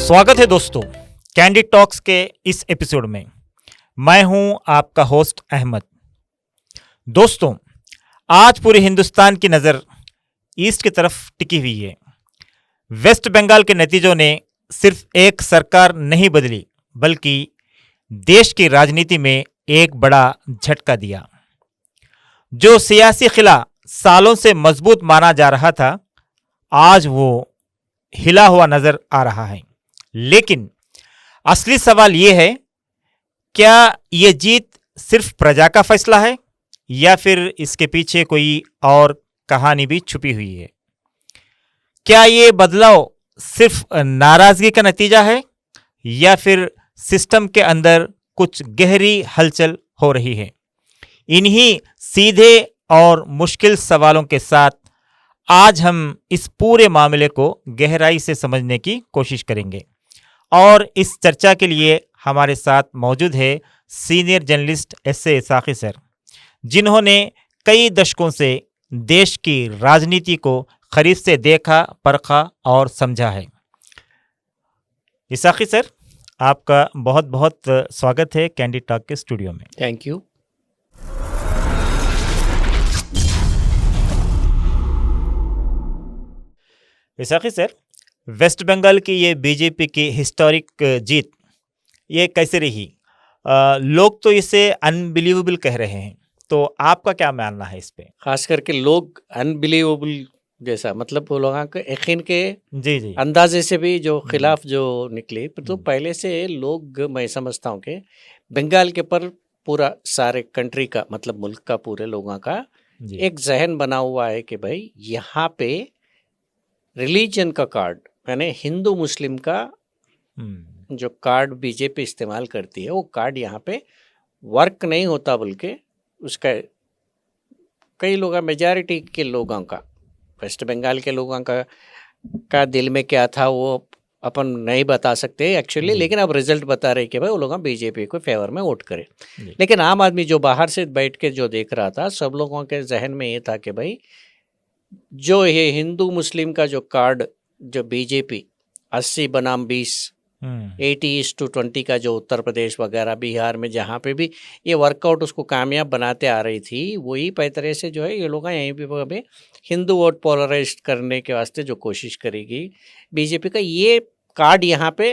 स्वागत है दोस्तों कैंडिड टॉक्स के इस एपिसोड में। मैं हूं आपका होस्ट अहमद। दोस्तों, आज पूरे हिंदुस्तान की नज़र ईस्ट की तरफ टिकी हुई है। वेस्ट बंगाल के नतीजों ने सिर्फ एक सरकार नहीं बदली बल्कि देश की राजनीति में एक बड़ा झटका दिया। जो सियासी खिला सालों से मजबूत माना जा रहा था, आज वो हिला हुआ नजर आ रहा है। लेकिन असली सवाल ये है, क्या ये जीत सिर्फ प्रजा का फैसला है या फिर इसके पीछे कोई और कहानी भी छुपी हुई है? क्या ये बदलाव सिर्फ नाराजगी का नतीजा है या फिर सिस्टम के अंदर कुछ गहरी हलचल हो रही है? इन्हीं सीधे और मुश्किल सवालों के साथ आज हम इस पूरे मामले को गहराई से समझने की कोशिश करेंगे। और इस चर्चा के लिए हमारे साथ मौजूद है सीनियर जर्नलिस्ट एस.ए. इसाकी सर, जिन्होंने कई दशकों से देश की राजनीति को करीब से देखा, परखा और समझा है। इसाकी सर, आपका बहुत बहुत स्वागत है कैंडिड टॉक के स्टूडियो में। Thank you. इसाकी सर, वेस्ट बंगाल की ये बीजेपी की हिस्टोरिक जीत ये कैसे रही? लोग तो इसे अनबिलीवेबल कह रहे हैं, तो आपका क्या मानना है इस पे? खास करके लोग अनबिलीवेबल जैसा, मतलब वो लोगों के यकीन के जी अंदाजे से भी जो खिलाफ जो निकले, तो पहले से लोग, मैं समझता हूँ कि बंगाल के पर पूरा सारे कंट्री का, मतलब मुल्क का पूरे लोगों का एक जहन बना हुआ है कि भाई यहाँ पे रिलीजन का कार्ड, यानी हिंदू मुस्लिम का जो कार्ड बीजेपी इस्तेमाल करती है, वो कार्ड यहाँ पे वर्क नहीं होता, बल्कि उसका कई लोग, मेजॉरिटी के लोगों का, वेस्ट बंगाल के लोगों का दिल में क्या था वो अपन नहीं बता सकते एक्चुअली, लेकिन अब रिजल्ट बता रहे कि भाई वो लोग बीजेपी को फेवर में वोट करें। लेकिन आम आदमी जो बाहर से बैठ के जो देख रहा था, सब लोगों के जहन में ये था कि भाई जो ये हिंदू मुस्लिम का जो कार्ड, जो बीजेपी 80 बनाम 20 80:20 का जो उत्तर प्रदेश वगैरह बिहार में जहाँ पे भी ये वर्कआउट उसको कामयाब बनाते आ रही थी, वही पैतरे से जो है ये लोग यहीं पे हिंदू वोट पोलराइज करने के वास्ते जो कोशिश करेगी बीजेपी का, ये कार्ड यहाँ पे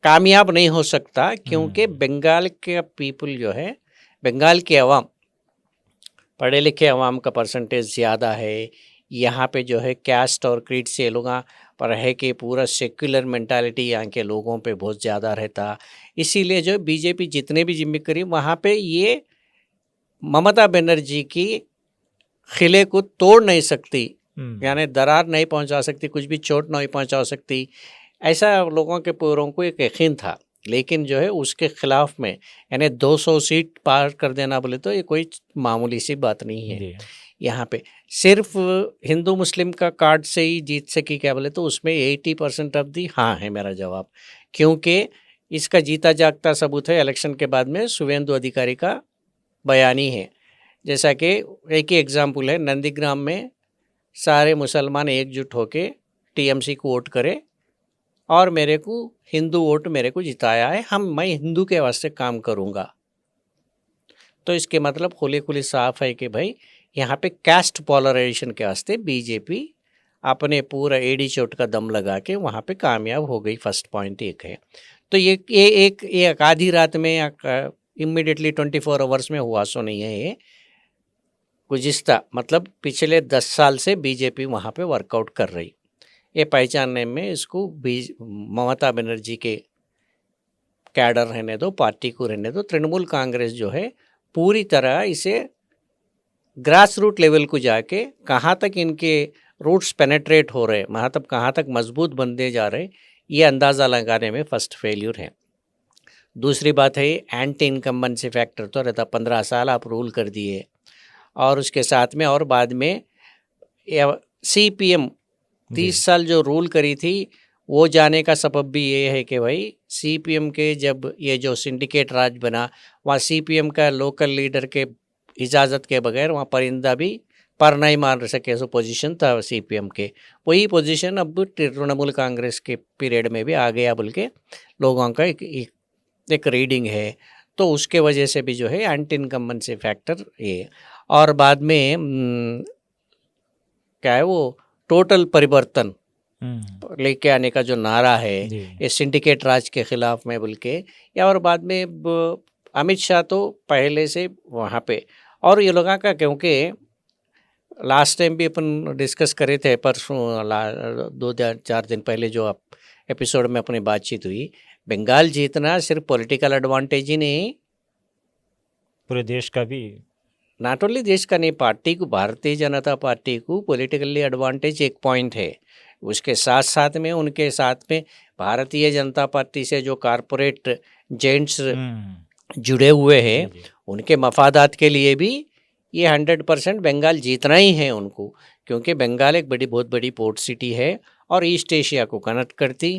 कामयाब नहीं हो सकता, क्योंकि बंगाल के पीपल जो है, बंगाल के अवाम, पढ़े लिखे अवाम का परसेंटेज ज़्यादा है। यहाँ पे जो है कैस्ट और क्रीड से लोग पर है कि पूरा सेक्युलर मेंटालिटी यहाँ के लोगों पे बहुत ज़्यादा रहता, इसीलिए जो बीजेपी जितने भी जिम्मे करी वहाँ पे ये ममता बनर्जी की खिले को तोड़ नहीं सकती, यानी दरार नहीं पहुँचा सकती, कुछ भी चोट नहीं पहुँचा सकती, ऐसा लोगों के पूरों को एक यकीन था। लेकिन जो है उसके खिलाफ में, यानी 200 सीट पार कर देना बोले तो ये कोई मामूली सी बात नहीं है। यहाँ पे सिर्फ हिंदू मुस्लिम का कार्ड से ही जीत सकी क्या बोले तो उसमें 80% ऑफ दी हाँ है मेरा जवाब, क्योंकि इसका जीता जागता सबूत है इलेक्शन के बाद में शुभेंदु अधिकारी का बयान ही है। जैसा कि एक ही एग्जाम्पल है, नंदीग्राम में सारे मुसलमान एकजुट होके टीएमसी को वोट करे और मेरे को हिंदू वोट मेरे को जिताया है, मैं हिंदू के वास्ते काम करूँगा। तो इसके मतलब खुली खुली साफ है कि भाई यहाँ पे कास्ट पोलराइजेशन के वास्ते बीजेपी अपने पूरा एडी चोट का दम लगा के वहाँ पे कामयाब हो गई। फर्स्ट पॉइंट एक है। तो ये एक आधी रात में इमीडिएटली 24 आवर्स में हुआ सो नहीं है, ये गुज़िश्ता मतलब पिछले 10 साल से बीजेपी वहाँ पे वर्कआउट कर रही। ये पहचानने में इसको ममता बनर्जी के कैडर रहने दो, पार्टी को रहने दो, तृणमूल कांग्रेस जो है पूरी तरह इसे ग्रास रूट लेवल को जाके कहाँ तक इनके रूट्स पेनेट्रेट हो रहे, मतलब कहाँ तक मजबूत बनते जा रहे, ये अंदाज़ा लगाने में फर्स्ट फेल्यूर है। दूसरी बात है एंटी इनकम्बेंसी फैक्टर तो रहता, 15 साल आप रूल कर दिए और उसके साथ में और बाद में CPM 30 साल जो रूल करी थी, वो जाने का सबब भी ये है कि भाई CPM के जब ये जो सिंडिकेट राज बना, वहाँ CPM का लोकल लीडर के इजाज़त के बगैर वहाँ परिंदा भी पर नहीं मार सके, ऐसा पोजीशन था सीपीएम के। वही पोजीशन अब तृणमूल कांग्रेस के पीरियड में भी आ गया बोल के लोगों का एक रीडिंग है। तो उसके वजह से भी जो है एंटी इनकम्बेंसी फैक्टर ये, और बाद में क्या है वो टोटल परिवर्तन लेके आने का जो नारा है ये सिंडिकेट राज के खिलाफ में बोल के, या और बाद में अमित शाह तो पहले से वहाँ पे, और ये लोगों का क्योंकि लास्ट टाइम भी अपन डिस्कस करे थे परसों 2-4 दिन पहले जो आप एपिसोड में अपनी बातचीत हुई, बंगाल जीतना सिर्फ पॉलिटिकल एडवांटेज ही नहीं, पूरे देश का भी, नॉट ओनली देश का नहीं, पार्टी को, भारतीय जनता पार्टी को पॉलिटिकली एडवांटेज एक पॉइंट है। उसके साथ साथ में उनके साथ में भारतीय जनता पार्टी से जो कॉरपोरेट जेंट्स जुड़े हुए हैं उनके मफादात के लिए भी ये 100% बंगाल जीतना ही है उनको, क्योंकि बंगाल एक बहुत बड़ी पोर्ट सिटी है और ईस्ट एशिया को कनेक्ट करती,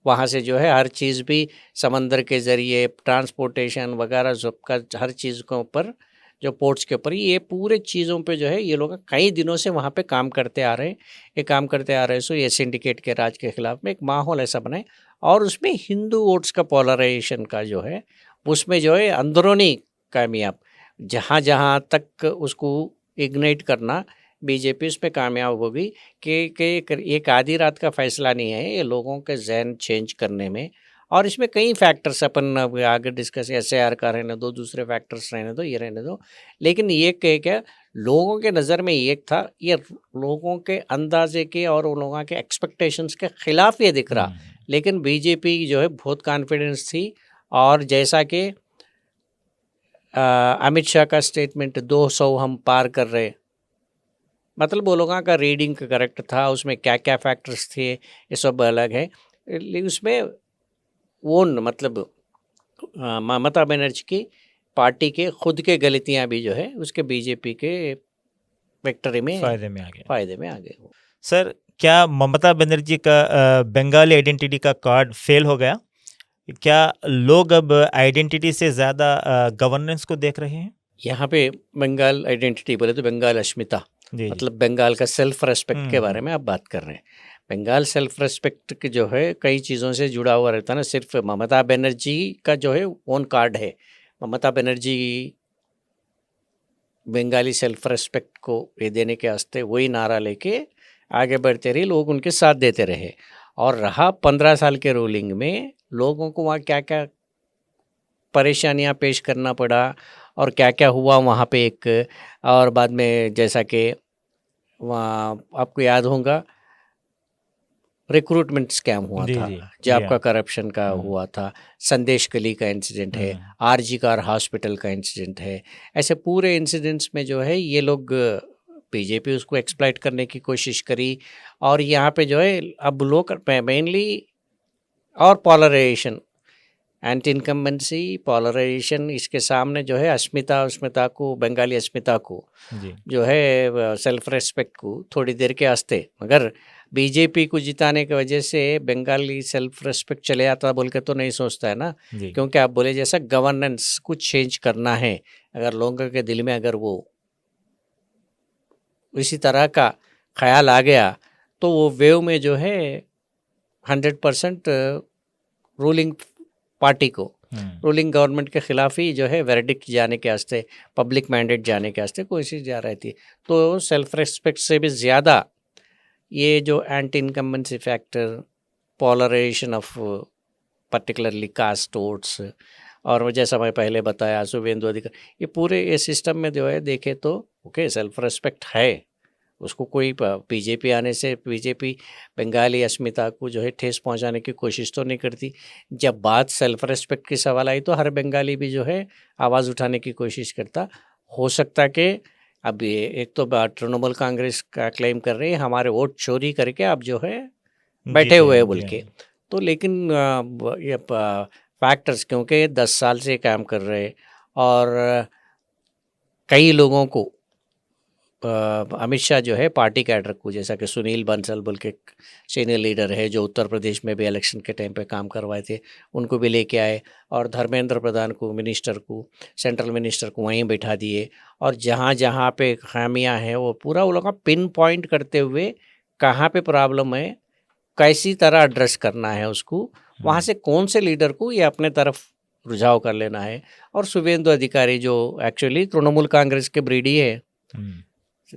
वहाँ से जो है हर चीज़ भी समंदर के ज़रिए ट्रांसपोर्टेशन वगैरह सबका हर चीज़ के ऊपर, जो पोर्ट्स के ऊपर, ये पूरे चीज़ों पे जो है ये लोग कई दिनों से वहाँ पे काम करते आ रहे हैं। ये काम करते आ रहे हैं, सो ये सिंडिकेट के राज के खिलाफ में एक माहौल ऐसा बनाए, और उसमें हिंदू वोट्स का पोलराइजेशन का जो है उसमें जो है अंदरूनी कामयाब, जहाँ जहाँ तक उसको इग्नाइट करना बीजेपी उसमें कामयाब होगी कि एक आधी रात का फैसला नहीं है ये लोगों के जहन चेंज करने में। और इसमें कई फैक्टर्स अपन आगे डिस्कस, SAR का रहने दो, दूसरे फैक्टर्स रहने दो, ये रहने दो, लेकिन ये क्या लोगों के नज़र में एक था, ये लोगों के अंदाजे के और उन लोगों के एक्सपेक्टेशंस के खिलाफ ये दिख रहा, लेकिन बीजेपी जो है बहुत कॉन्फिडेंस थी। और जैसा कि अमित शाह का स्टेटमेंट 200 हम पार कर रहे, मतलब वो लोगों का रीडिंग करेक्ट था, उसमें क्या क्या फैक्टर्स थे ये सब अलग है, उसमें वो मतलब ममता बनर्जी की पार्टी के खुद के गलतियां भी जो है उसके बीजेपी के विक्ट्री में फायदे में आ गए। सर, क्या ममता बनर्जी का बंगाली आइडेंटिटी का कार्ड फेल हो गया? क्या लोग अब आइडेंटिटी से ज़्यादा गवर्नेंस को देख रहे हैं? यहाँ पे बंगाल आइडेंटिटी बोले तो बंगाल अस्मिता, मतलब बंगाल का सेल्फ रेस्पेक्ट के बारे में आप बात कर रहे हैं। बंगाल सेल्फ रेस्पेक्ट के जो है कई चीज़ों से जुड़ा हुआ रहता है ना, सिर्फ ममता बनर्जी का जो है ओन कार्ड है, ममता बनर्जी बंगाली सेल्फ रेस्पेक्ट को ये देने के वास्ते वही नारा लेके आगे बढ़ते रहे, लोग उनके साथ देते रहे। और रहा 15 साल के रूलिंग में लोगों को वहाँ क्या क्या परेशानियाँ पेश करना पड़ा और क्या क्या हुआ वहाँ पे एक, और बाद में जैसा कि वहाँ आपको याद होगा रिक्रूटमेंट स्कैम हुआ था, जॉब का करप्शन का हुआ था, संदेश कली का इंसिडेंट है, RG कार हॉस्पिटल का इंसिडेंट है, ऐसे पूरे इंसिडेंट्स में जो है ये लोग बीजेपी उसको एक्सप्लॉइट करने की कोशिश करी। और यहाँ पे जो है अब लोग मेनली और पोलराइजेशन, एंटी इनकम्बेंसी, पोलराइजेशन, इसके सामने जो है अस्मिता को, बंगाली अस्मिता को जो है सेल्फ रेस्पेक्ट को थोड़ी देर के वास्ते, मगर बीजेपी को जिताने की वजह से बंगाली सेल्फ रेस्पेक्ट चले आता बोल के तो नहीं सोचता है ना, क्योंकि आप बोले जैसा गवर्नेंस कुछ चेंज करना है, अगर लोगों के दिल में अगर वो इसी तरह का ख्याल आ गया तो वो वेव में जो है 100% रूलिंग पार्टी को, रूलिंग गवर्नमेंट के खिलाफ ही जो है वर्डिक्ट जाने के वास्ते, पब्लिक मैंडेट जाने के वास्ते कोशिश जा रही थी। तो सेल्फ रेस्पेक्ट से भी ज़्यादा ये जो anti incumbency factor, polarisation of particularly caste votes, और जैसा मैं पहले बताया शुभेंदु अधिकारी, ये पूरे ये सिस्टम में जो है देखे तो ओके सेल्फ रेस्पेक्ट है, उसको कोई बीजेपी आने से बीजेपी बंगाली अस्मिता को जो है ठेस पहुंचाने की कोशिश तो नहीं करती। जब बात सेल्फ रेस्पेक्ट की सवाल आई तो हर बंगाली भी जो है आवाज़ उठाने की कोशिश करता। हो सकता कि अब ये एक तो तृणमूल कांग्रेस का क्लेम कर रही है हमारे वोट चोरी करके आप जो है बैठे हुए हैं बोल के, तो लेकिन ये फैक्टर्स क्योंकि 10 साल से काम कर रहे और कई लोगों को अमित शाह जो है पार्टी कैडर को, जैसा कि सुनील बंसल बोल के एक सीनियर लीडर है जो उत्तर प्रदेश में भी इलेक्शन के टाइम पे काम करवाए थे, उनको भी लेके आए और धर्मेंद्र प्रधान को, मिनिस्टर को, सेंट्रल मिनिस्टर को वहीं बैठा दिए और जहाँ जहाँ पे खामियां हैं वो पूरा वो लोग का पिन पॉइंट करते हुए कहाँ पे प्रॉब्लम है, कैसी तरह एड्रेस करना है उसको, वहाँ से कौन से लीडर को ये अपने तरफ रुझाव कर लेना है। और शुभेंदु अधिकारी जो एक्चुअली तृणमूल कांग्रेस के ब्रीडी है,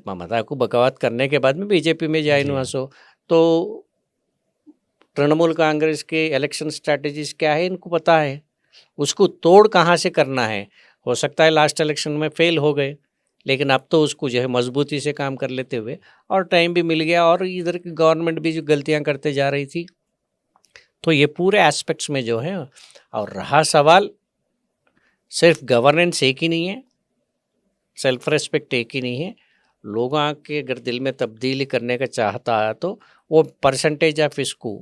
ममता को बगावत करने के बाद में बीजेपी में ज्वाइन हुआ, सो तो तृणमूल कांग्रेस के इलेक्शन स्ट्रैटेजीज क्या है इनको पता है, उसको तोड़ कहाँ से करना है। हो सकता है लास्ट इलेक्शन में फेल हो गए, लेकिन अब तो उसको जो है मजबूती से काम कर लेते हुए और टाइम भी मिल गया और इधर की गवर्नमेंट भी जो गलतियां करते जा रही थी, तो ये पूरे एस्पेक्ट्स में जो है। और रहा सवाल, सिर्फ गवर्नेंस एक ही नहीं है, सेल्फ रेस्पेक्ट एक ही नहीं है, लोगों के अगर दिल में तब्दीली करने का चाहता है तो वो परसेंटेज ऑफ इसको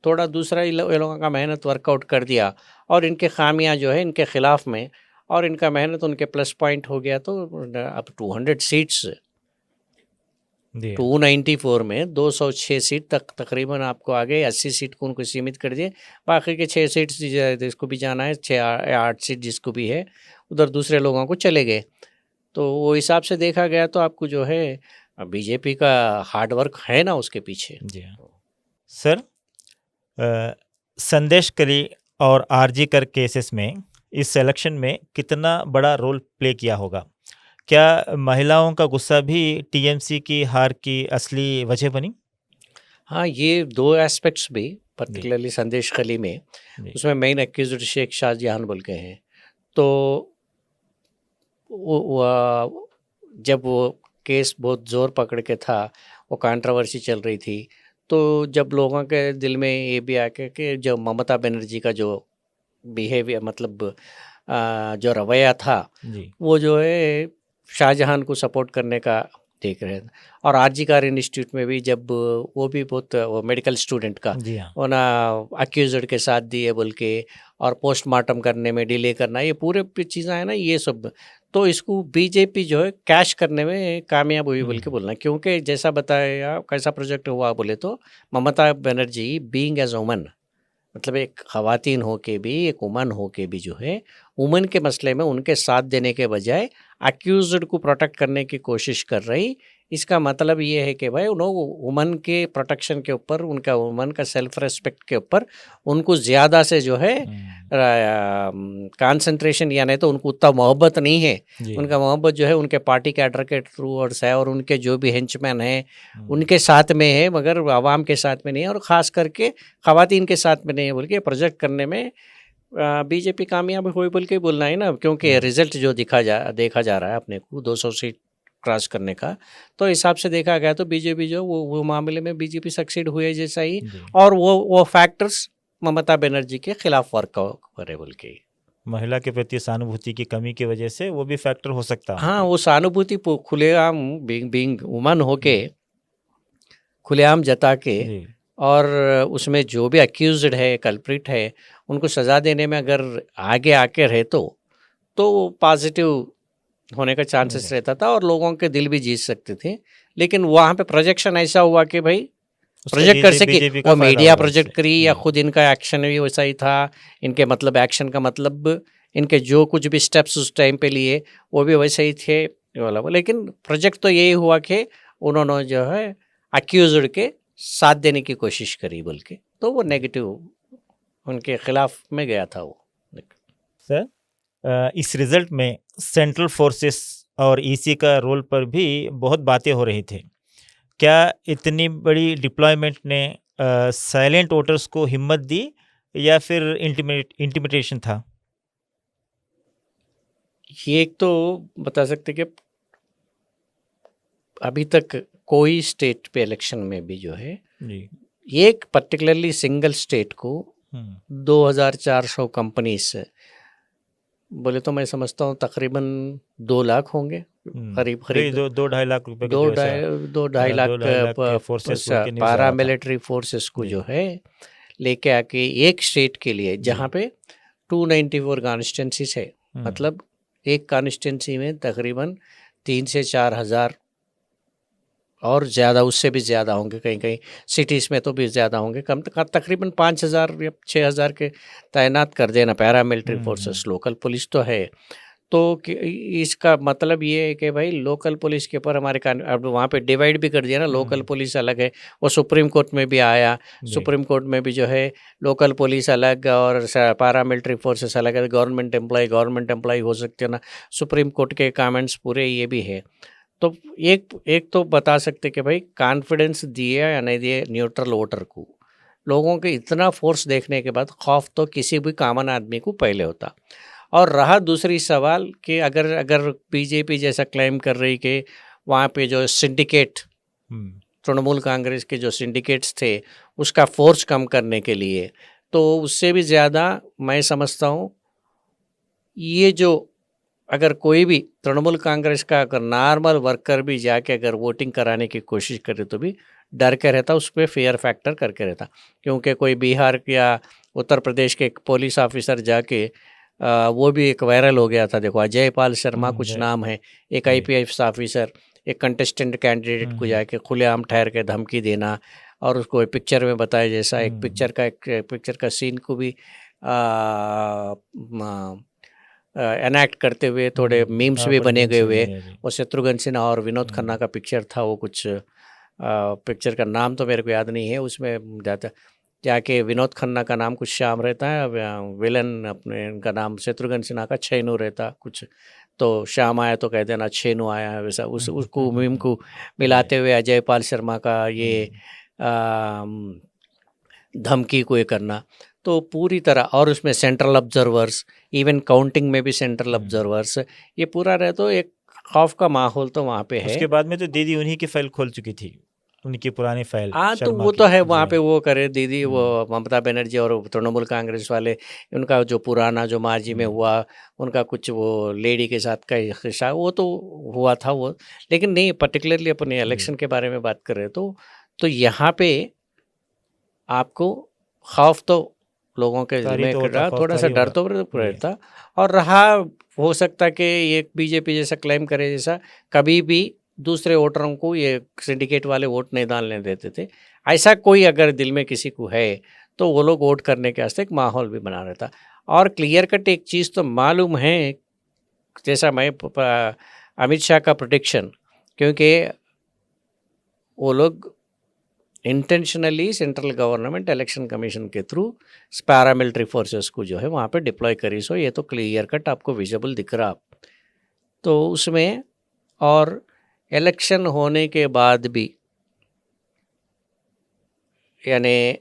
थोड़ा दूसरा ये लोगों का मेहनत वर्कआउट कर दिया और इनके खामियां जो है इनके खिलाफ में और इनका मेहनत उनके प्लस पॉइंट हो गया, तो अब 200 सीट्स 294 में 206 सीट तक तकरीबन आपको आ गए, 80 सीट को उनको सीमित कर दिए, बाकी के 6 सीट जिसको भी जाना है, 6-8 सीट जिसको भी है उधर दूसरे लोगों को चले गए। तो वो हिसाब से देखा गया तो आपको जो है बीजेपी का हार्ड वर्क है ना उसके पीछे। जी हाँ सर, संदेश करी और आरजी कर केसेस में इस इलेक्शन में कितना बड़ा रोल प्ले किया होगा? क्या महिलाओं का गुस्सा भी टीएमसी की हार की असली वजह बनी? हाँ, ये 2 एस्पेक्ट्स भी पर्टिकुलरली संदेश खली में, उसमें मेन एक्यूज्ड शेख शाहजहां बोल के हैं, तो जब वो केस बहुत ज़ोर पकड़ के था, वो कंट्रोवर्सी चल रही थी, तो जब लोगों के दिल में ये भी आके कि जो ममता बनर्जी का जो बिहेवियर मतलब जो रवैया था वो जो है शाहजहां को सपोर्ट करने का देख रहे थे। और आरजी कार इंस्टीट्यूट में भी जब वो भी बहुत वो मेडिकल स्टूडेंट का वो ना अक्यूज्ड के साथ दिए बोल के और पोस्टमार्टम करने में डिले करना, ये पूरे चीज़ें हैं ना, ये सब तो इसको बीजेपी जो है कैश करने में कामयाब हुई बोल के बोलना। क्योंकि जैसा बताया कैसा प्रोजेक्ट हुआ बोले तो Mamata Banerjee being as woman, मतलब एक ख़वातीन हो के भी, एक वुमन हो के भी जो है वुमन के मसले में उनके साथ देने के बजाय अक्यूज्ड को प्रोटेक्ट करने की कोशिश कर रही। इसका मतलब ये है कि भाई उन्होंने वुमन के प्रोटेक्शन के ऊपर, उनका वुमन का सेल्फ रेस्पेक्ट के ऊपर उनको ज़्यादा से जो है कंसंट्रेशन, या नहीं तो उनको उतना मोहब्बत नहीं है। उनका मोहब्बत जो है उनके पार्टी कैडर के टूवर्ड्स है और उनके जो भी हेंचमैन है उनके साथ में है, मगर आवाम के साथ में नहीं है और ख़ास करके ख़वातीन के साथ में नहीं है बोल के प्रोजेक्ट करने में बीजेपी कामयाब हुई बोल के बोलना है ना। क्योंकि रिजल्ट जो देखा जा रहा है अपने को 200 सीट क्रॉस करने का, तो हिसाब से देखा गया तो बीजेपी जो वो मामले में बीजेपी सक्सीड हुए जैसा ही, और वो फैक्टर्स ममता बनर्जी के खिलाफ वर्क करे बोल के। महिला के प्रति सहानुभूति की कमी की वजह से वो भी फैक्टर हो सकता है। हाँ, वो सहानुभूति खुलेआम बिंग वुमन होके खुलेआम जता के और उसमें जो भी अक्यूज्ड है, कल्प्रिट है, उनको सज़ा देने में अगर आगे आके रहे तो पॉजिटिव होने का चांसेस रहता था और लोगों के दिल भी जीत सकते थे। लेकिन वहाँ पे प्रोजेक्शन ऐसा हुआ कि भाई प्रोजेक्ट कर सके, वो मीडिया प्रोजेक्ट करी या खुद इनका एक्शन भी वैसा ही था। इनके मतलब एक्शन का मतलब इनके जो कुछ भी स्टेप्स उस टाइम पे लिए वो भी वैसे ही थे वाला। लेकिन प्रोजेक्ट तो यही हुआ कि उन्होंने जो है अक्यूज्ड के साथ देने की कोशिश करी बोल के, तो वो नेगेटिव उनके खिलाफ में गया था वो। सर, इस रिजल्ट में सेंट्रल फोर्सेस और ईसी का रोल पर भी बहुत बातें हो रही थी। क्या इतनी बड़ी डिप्लॉयमेंट ने साइलेंट वोटर्स को हिम्मत दी या फिर इंटिमिडेशन था? ये एक तो बता सकते कि अभी तक कोई स्टेट पे इलेक्शन में भी जो है एक पर्टिकुलरली सिंगल स्टेट को 2400 कंपनीज बोले तो मैं समझता हूँ तकरीबन 2 लाख होंगे, करीब 2-2.5 लाख रुपए, 2-2.5 लाख पारा मिलिट्री फोर्सेस को जो है लेके आके एक स्टेट के लिए, जहाँ पे 294 कॉन्स्टिट्यूंसीज है, मतलब एक कॉन्स्टिट्यूंसी में तकरीबन 3 से 4 हज़ार और ज़्यादा, उससे भी ज़्यादा होंगे, कहीं कहीं सिटीज़ में तो भी ज़्यादा होंगे। कम तकरीबन 5,000 या 6,000 के तैनात कर देना पैरामिलिट्री फोर्सेस। लोकल पुलिस तो है, तो इसका मतलब ये है कि भाई लोकल पुलिस के ऊपर हमारे अब वहाँ पे डिवाइड भी कर दिया ना, लोकल पुलिस अलग है, वो सुप्रीम कोर्ट में भी आया। सुप्रीम कोर्ट में भी जो है लोकल पुलिस अलग और पैरामिलिट्री फोर्सेस अलग है। गवर्नमेंट एम्प्लॉय हो सकते हो ना, सुप्रीम कोर्ट के कमेंट्स पूरे ये भी है। तो एक तो बता सकते कि भाई कॉन्फिडेंस दिए या नहीं दिए न्यूट्रल वोटर को। लोगों के इतना फोर्स देखने के बाद खौफ तो किसी भी कॉमन आदमी को पहले होता। और रहा दूसरी सवाल कि अगर बीजेपी जैसा क्लेम कर रही कि वहाँ पे जो सिंडिकेट, तृणमूल कांग्रेस के जो सिंडिकेट्स थे उसका फोर्स कम करने के लिए, तो उससे भी ज़्यादा मैं समझता हूँ ये जो अगर कोई भी तृणमूल कांग्रेस का अगर नॉर्मल वर्कर भी जाके अगर वोटिंग कराने की कोशिश करे तो भी डर के रहता, उस पर फेयर फैक्टर करके रहता। क्योंकि कोई बिहार या उत्तर प्रदेश के एक पुलिस ऑफिसर जाके वो भी एक वायरल हो गया था, देखो अजय पाल शर्मा कुछ नाम है, एक IPS ऑफिसर एक कंटेस्टेंट कैंडिडेट को जाके खुलेआम ठहर के धमकी देना और उसको पिक्चर में बताया जैसा एक पिक्चर का सीन को भी एनैक्ट करते हुए थोड़े मीम्स भी बने गए हुए। वो शत्रुघ्न सिन्हा और विनोद खन्ना का पिक्चर था, वो कुछ पिक्चर का नाम तो मेरे को याद नहीं है। उसमें जाके विनोद खन्ना का नाम कुछ श्याम रहता है, विलन अपने इनका नाम शत्रुघ्न सिन्हा का छेनू रहता कुछ, तो श्याम आया तो कह देना छेनू आया है, वैसा उसको मीम को मिलाते हुए अजय पाल शर्मा का ये धमकी को ये करना, तो पूरी तरह। और उसमें सेंट्रल ऑब्जर्वर्स, इवन काउंटिंग में भी सेंट्रल ऑब्जर्वर्स, ये पूरा रहे तो एक खौफ का माहौल तो वहाँ पे है। उसके बाद में तो दीदी उन्हीं की फाइल खोल चुकी थी, उनकी पुरानी फाइल। हाँ, तो वो तो है वहाँ पे वो करे दीदी, वो ममता बनर्जी और तृणमूल कांग्रेस वाले, उनका जो पुराना जो माजी में हुआ, उनका कुछ वो लेडी के साथ का हिस्सा वो तो हुआ था वो। लेकिन नहीं, पर्टिकुलरली अपने इलेक्शन के बारे में बात कर रहे तो यहाँ पे आपको खौफ तो लोगों के में रहा, थोड़ा सा डर तो रहता। और रहा, हो सकता कि ये बीजेपी जैसा क्लेम करे जैसा कभी भी दूसरे वोटरों को ये सिंडिकेट वाले वोट नहीं डालने देते थे, ऐसा कोई अगर दिल में किसी को है तो वो लोग वोट करने के वास्ते एक माहौल भी बना रहता। और क्लियर कट एक चीज़ तो मालूम है, जैसा मैं अमित शाह का प्रेडिक्शन, क्योंकि वो लोग intentionally central government election commission के थ्रू पैरामिलिट्री फोर्सेस को जो है वहाँ पे डिप्लॉय करी, सो ये तो क्लियर कट आपको विजिबल दिख रहा। तो उसमें और इलेक्शन होने के बाद भी, यानी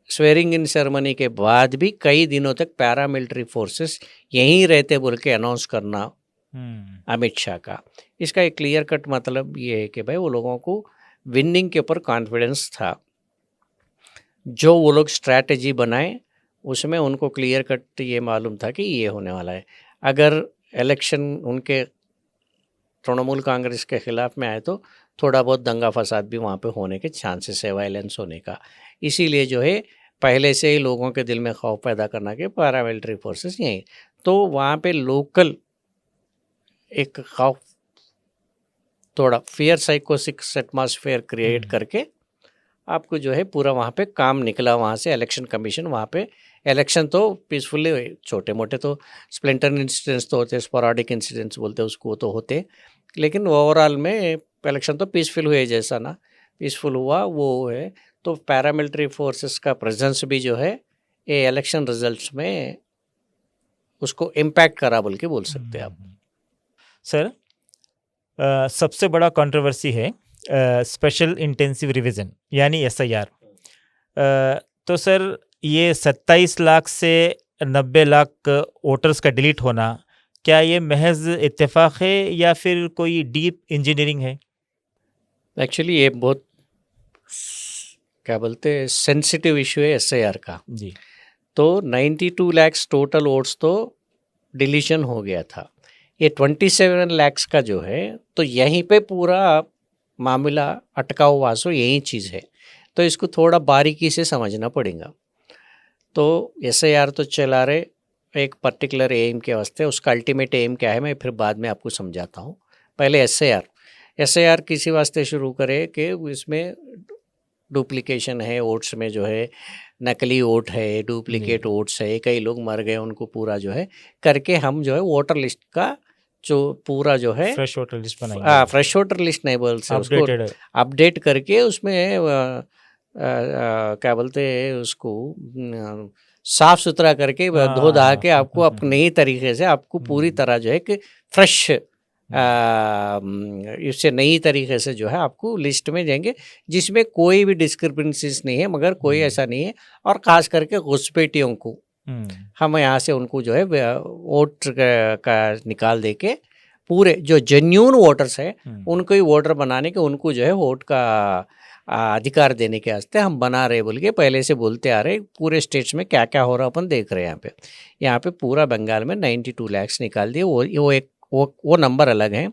स्वेरिंग इन सेरेमनी के बाद भी कई दिनों तक पैरामिलिट्री फोर्सेस यहीं रहते बोल के अनाउंस करना अमित शाह का, इसका एक क्लियर कट मतलब ये है कि भाई वो लोगों को विनिंग के ऊपर कॉन्फिडेंस था। जो वो लोग स्ट्रैटेजी बनाए उसमें उनको क्लियर कट ये मालूम था कि ये होने वाला है। अगर इलेक्शन उनके तृणमूल कांग्रेस के खिलाफ में आए तो थोड़ा बहुत दंगा फसाद भी वहाँ पे होने के चांसेस है, वायलेंस होने का। इसीलिए जो है पहले से ही लोगों के दिल में खौफ पैदा करना कि पैरामिलिट्री फोर्सेस यहीं, तो वहाँ पे लोकल एक खौफ, थोड़ा फियर साइकोसिक्स एटमॉस्फेयर क्रिएट करके आपको जो है पूरा वहाँ पे काम निकला। वहाँ से इलेक्शन कमीशन, वहाँ पे इलेक्शन तो पीसफुली, छोटे मोटे तो स्प्लिंटर इंसिडेंट्स तो होते, स्पोराडिक इंसिडेंट्स बोलते उसको तो होते, लेकिन ओवरऑल में इलेक्शन तो पीसफुल हुए, जैसा ना पीसफुल हुआ वो है। तो पैरामिलिट्री फोर्सेस का प्रेजेंस भी जो है ये इलेक्शन रिजल्ट्स में उसको इम्पैक्ट करा बोल के बोल सकते हैं आप। सर, सबसे बड़ा कंट्रोवर्सी है स्पेशल इंटेंसिव रिवीजन यानी SIR। तो सर ये 27 लाख से 90 लाख वोटर्स का डिलीट होना, क्या ये महज इत्तेफाक है या फिर कोई डीप इंजीनियरिंग है? एक्चुअली ये बहुत क्या बोलते हैं सेंसिटिव इशू है SIR का जी। तो 92 लाख टोटल वोट्स तो डिलीशन हो गया था। ये 27 लाख का जो है तो यहीं पे पूरा मामला अटका हुआ, सो यही चीज़ है। तो इसको थोड़ा बारीकी से समझना पड़ेगा। तो SIR तो चला रहे एक पर्टिकुलर एम के वास्ते, उसका अल्टीमेट एम क्या है मैं फिर बाद में आपको समझाता हूँ। पहले SIR SIR किसी वास्ते शुरू करे कि इसमें डुप्लीकेशन है, वोट्स में जो है नकली वोट है, डुप्लीकेट वोट्स है, कई लोग मर गए, उनको पूरा जो है करके हम जो है वोटर लिस्ट का जो पूरा जो है फ्रेश वोटर लिस्ट बनाएंगे। फ्रेश वोटर लिस्ट नहीं बोलते उसको, अपडेट करके उसमें क्या बोलते हैं उसको, साफ सुथरा करके धो धा के आपको अपने ही तरीके से आपको पूरी तरह जो है कि फ्रेश इससे नई तरीके से जो है आपको लिस्ट में देंगे, जिसमें कोई भी डिस्क्रिपेंसीज नहीं है, मगर कोई ऐसा नहीं है। और खास करके घुसपैठियों को हम यहाँ से उनको जो है वोट का निकाल दे के पूरे जो जेन्यून वोटर्स है उनको ही वोटर बनाने के, उनको जो है वोट का अधिकार देने के वास्ते हम बना रहे बोल के पहले से बोलते आ रहे। पूरे स्टेट्स में क्या क्या हो रहा अपन देख रहे हैं यहाँ पे पूरा बंगाल में 92 लाख निकाल दिए। वो नंबर अलग है।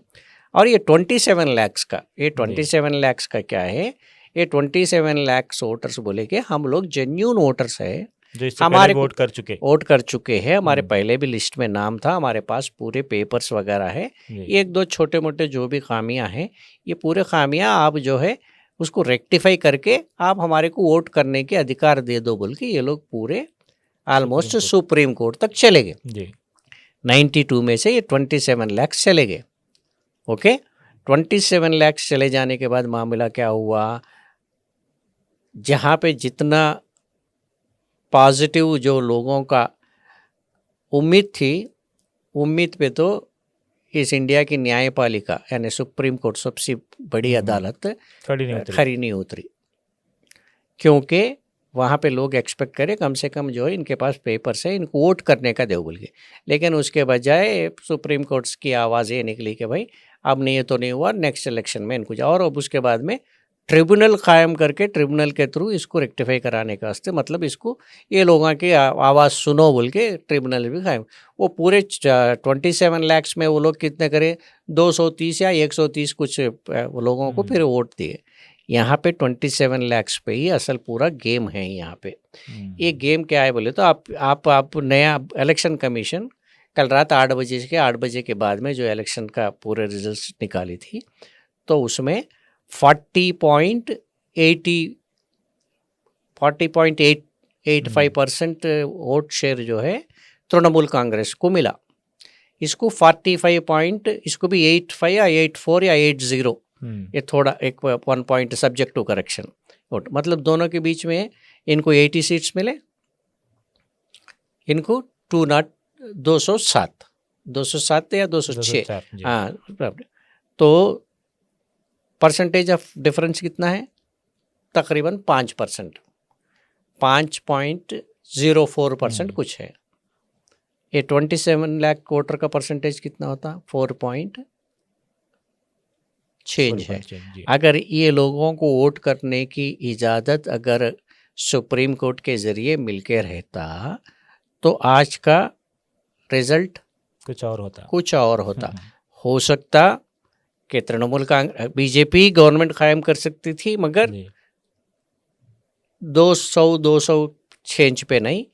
और ये 27 लाख का, ये 27 लाख का क्या है, ये 27 लाख वोटर्स बोले कि हम लोग जेन्यून वोटर्स है, हमारे वोट कर चुके हैं, हमारे पहले भी लिस्ट में नाम था, हमारे पास पूरे पेपर्स वगैरह है। एक दो छोटे मोटे जो भी खामियां हैं, ये पूरे खामियां आप जो है उसको रेक्टिफाई करके आप हमारे को वोट करने के अधिकार दे दो बोल के ये लोग पूरे ऑलमोस्ट सुप्रीम कोर्ट तक चले गए। 92 में से ये 27 लाख चले गए। ओके, 27 लाख चले जाने के बाद मामला क्या हुआ, जहाँ पे जितना पॉजिटिव जो लोगों का उम्मीद थी, उम्मीद पे तो इस इंडिया की न्यायपालिका यानी सुप्रीम कोर्ट सबसे बड़ी अदालत खरी नहीं उतरी, क्योंकि वहाँ पे लोग एक्सपेक्ट करें कम से कम जो है इनके पास पेपर्स है, इनको वोट करने का दे बोल के। लेकिन उसके बजाय सुप्रीम कोर्ट्स की आवाज़ ये निकली कि भाई अब नहीं, ये तो नहीं हुआ, नेक्स्ट इलेक्शन में इनको जाओ। और अब उसके बाद में ट्रिब्यूनल कायम करके ट्रिब्यूनल के थ्रू इसको रेक्टिफाई कराने का वास्ते, मतलब इसको ये लोगों की आवाज़ सुनो बोल के ट्रिब्यूनल भी कायम। वो पूरे 27 लाख में वो लोग कितने करे, 230 या 130 कुछ लोगों को फिर वोट दिए। यहाँ पे 27 लाख पे ही असल पूरा गेम है। यहाँ पे ये गेम क्या है बोले तो आप नया इलेक्शन कमीशन कल रात 8 बजे के बाद में जो इलेक्शन का पूरे रिजल्ट्स निकाली थी, तो उसमें 40.85% वोट शेयर जो है तृणमूल कांग्रेस को मिला। इसको 45 इसको भी 85 या 84 या 80, ये थोड़ा एक 1 point subject to correction vote, मतलब दोनों के बीच में इनको 80 सीट्स मिले, इनको 207 या 206। हाँ, तो परसेंटेज ऑफ डिफरेंस कितना है, तकरीबन 5%, 5.04% कुछ है। ये 27 लाख वोटर का परसेंटेज कितना होता, 4.6 है। अगर ये लोगों को वोट करने की इजाज़त अगर सुप्रीम कोर्ट के ज़रिए मिलके रहता तो आज का रिजल्ट कुछ और होता। हो सकता कि तृणमूल कांग्रेस बीजेपी गवर्नमेंट कायम कर सकती थी, मगर 200 चेंज पे नहीं,